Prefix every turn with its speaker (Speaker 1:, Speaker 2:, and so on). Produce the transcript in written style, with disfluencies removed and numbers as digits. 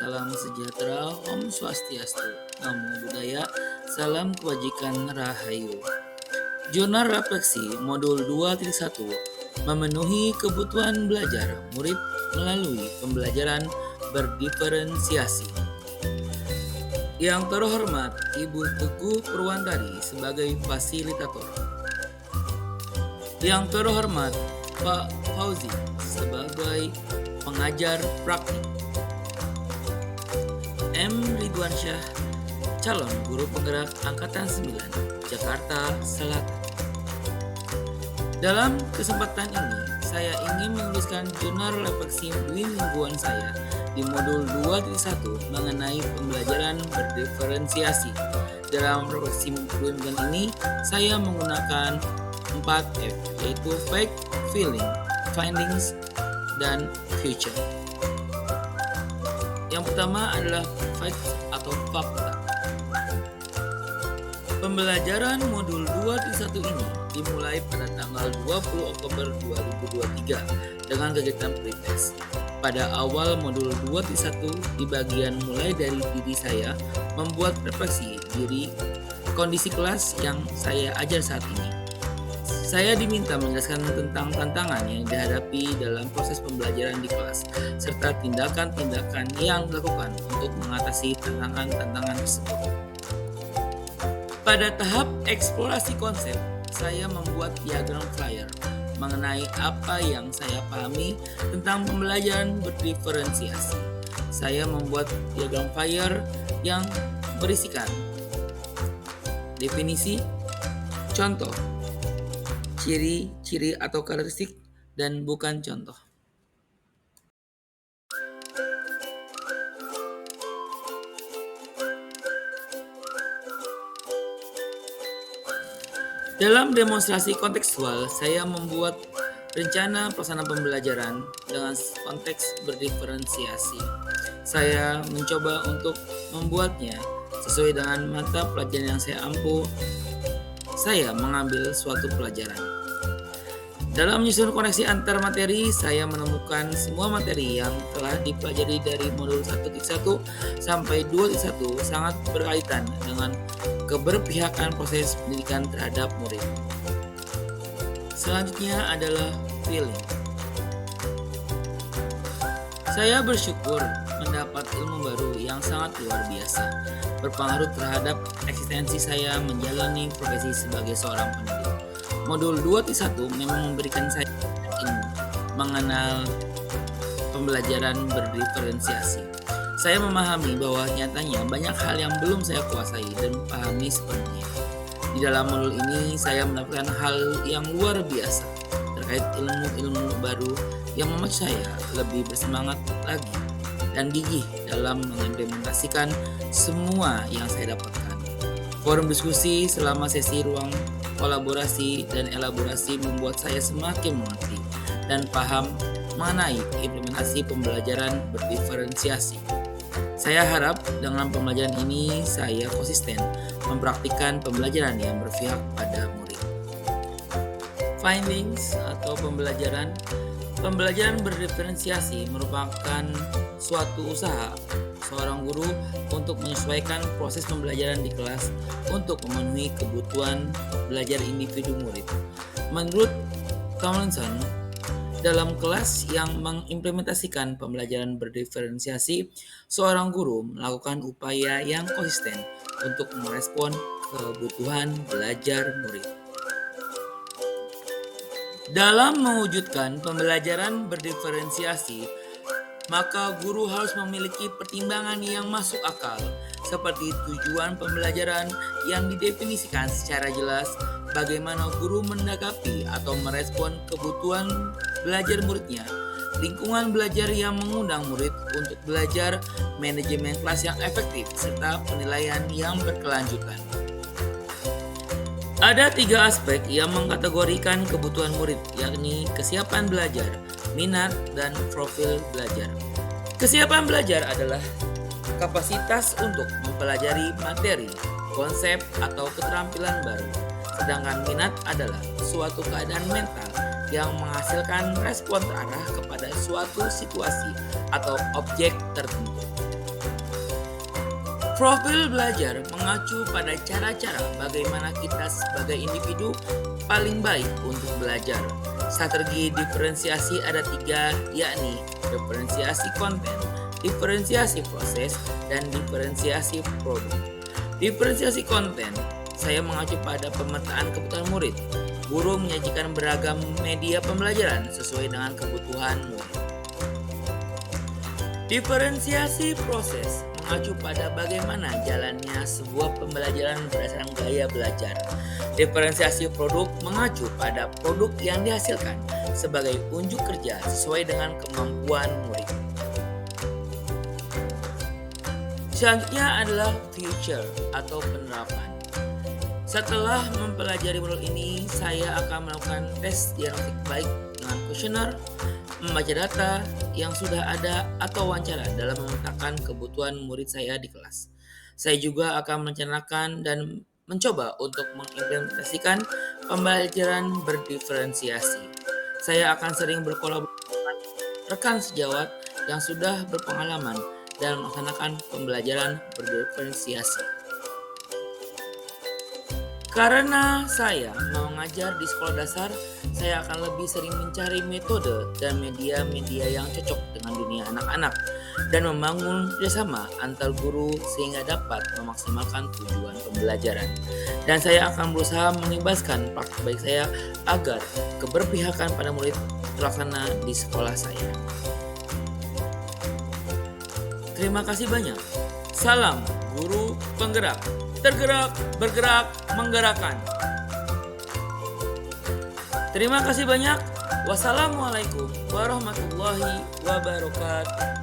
Speaker 1: salam sejahtera, Om Swastiastu, Namo Buddhaya, salam kebajikan Rahayu. Jurnal refleksi modul 2.1 memenuhi kebutuhan belajar murid melalui pembelajaran berdiferensiasi. Yang terhormat Ibu Teguh Purwantari sebagai fasilitator. Yang terhormat Pak Fauzi sebagai pengajar praktik. M. Ridwansyah, calon guru penggerak Angkatan 9, Jakarta Selatan. Dalam kesempatan ini, saya ingin menuliskan jurnal refleksi mingguan saya di modul 2.1 mengenai pembelajaran berdiferensiasi. Dalam refleksi mingguan ini, saya menggunakan 4F, yaitu fact, feeling, findings, dan future. Yang pertama adalah facts atau fakta. Pembelajaran modul 2.1 ini dimulai pada tanggal 20 Oktober 2023 dengan kegiatan pretest. Pada awal modul 2.1 di bagian mulai dari diri saya membuat refleksi diri kondisi kelas yang saya ajar saat ini. Saya diminta menjelaskan tentang tantangan yang dihadapi dalam proses pembelajaran di kelas, serta tindakan-tindakan yang dilakukan untuk mengatasi tantangan-tantangan tersebut. Pada tahap eksplorasi konsep, saya membuat diagram flyer mengenai apa yang saya pahami tentang pembelajaran berdiferensiasi. Saya membuat diagram flyer yang berisikan definisi, contoh, ciri-ciri atau karakteristik, dan bukan contoh. Dalam demonstrasi kontekstual, saya membuat rencana pelaksanaan pembelajaran dengan konteks berdiferensiasi. Saya mencoba untuk membuatnya sesuai dengan mata pelajaran yang saya ampu. Saya mengambil suatu pelajaran. Dalam menyusun koneksi antar materi, saya menemukan semua materi yang telah dipelajari dari modul 1.1 sampai 2.1 sangat berkaitan dengan keberpihakan proses pendidikan terhadap murid. Selanjutnya adalah feeling. Saya bersyukur mendapat ilmu baru yang sangat luar biasa, berpengaruh terhadap eksistensi saya menjalani profesi sebagai seorang pendidik. Modul 2.1 memang memberikan saya ilmu mengenal pembelajaran berdiferensiasi. Saya memahami bahwa nyatanya banyak hal yang belum saya kuasai dan pahami sepenuhnya. Di dalam modul ini saya mendapatkan hal yang luar biasa terkait ilmu-ilmu baru yang memacu saya lebih bersemangat lagi dan gigih dalam mengimplementasikan semua yang saya dapatkan. Forum diskusi selama sesi ruang kolaborasi dan elaborasi membuat saya semakin mengerti dan paham mengenai implementasi pembelajaran berdiferensiasi. Saya harap dengan pembelajaran ini saya konsisten mempraktikkan pembelajaran yang berpihak pada murid. Findings atau pembelajaran berdiferensiasi merupakan suatu usaha seorang guru untuk menyesuaikan proses pembelajaran di kelas untuk memenuhi kebutuhan belajar individu murid. Menurut Tomlinson, dalam kelas yang mengimplementasikan pembelajaran berdiferensiasi, seorang guru melakukan upaya yang konsisten untuk merespon kebutuhan belajar murid. Dalam mewujudkan pembelajaran berdiferensiasi, maka guru harus memiliki pertimbangan yang masuk akal, seperti tujuan pembelajaran yang didefinisikan secara jelas, bagaimana guru menanggapi atau merespon kebutuhan belajar muridnya, lingkungan belajar yang mengundang murid untuk belajar, manajemen kelas yang efektif, serta penilaian yang berkelanjutan. Ada 3 aspek yang mengkategorikan kebutuhan murid, yakni kesiapan belajar, minat, dan profil belajar. Kesiapan belajar adalah kapasitas untuk mempelajari materi, konsep, atau keterampilan baru. Sedangkan minat adalah suatu keadaan mental yang menghasilkan respon terarah kepada suatu situasi atau objek tertentu. Profil belajar mengacu pada cara-cara bagaimana kita sebagai individu paling baik untuk belajar. Strategi diferensiasi ada 3, yakni diferensiasi konten, diferensiasi proses, dan diferensiasi produk. Diferensiasi konten, saya mengacu pada pemetaan kebutuhan murid. Guru menyajikan beragam media pembelajaran sesuai dengan kebutuhan murid. Diferensiasi proses mengacu pada bagaimana jalannya sebuah pembelajaran berdasarkan gaya belajar. Diferensiasi produk mengacu pada produk yang dihasilkan sebagai unjuk kerja sesuai dengan kemampuan murid. Selanjutnya adalah future atau penerapan. Setelah mempelajari modul ini, saya akan melakukan tes diagnostik baik dengan kuesioner, membaca data yang sudah ada atau wawancara dalam memetakan kebutuhan murid saya di kelas. Saya juga akan merencanakan dan mencoba untuk mengimplementasikan pembelajaran berdiferensiasi. Saya akan sering berkolaborasi dengan rekan sejawat yang sudah berpengalaman dalam melaksanakan pembelajaran berdiferensiasi. Karena saya mengajar di sekolah dasar, saya akan lebih sering mencari metode dan media-media yang cocok dengan dunia anak-anak dan membangun kerjasama antar guru sehingga dapat memaksimalkan tujuan pembelajaran. Dan saya akan berusaha mengimbaskan praktik baik saya agar keberpihakan pada murid terlaksana di sekolah saya. Terima kasih banyak. Salam guru penggerak. Tergerak, bergerak, menggerakkan. Terima kasih banyak. Wassalamualaikum warahmatullahi wabarakatuh.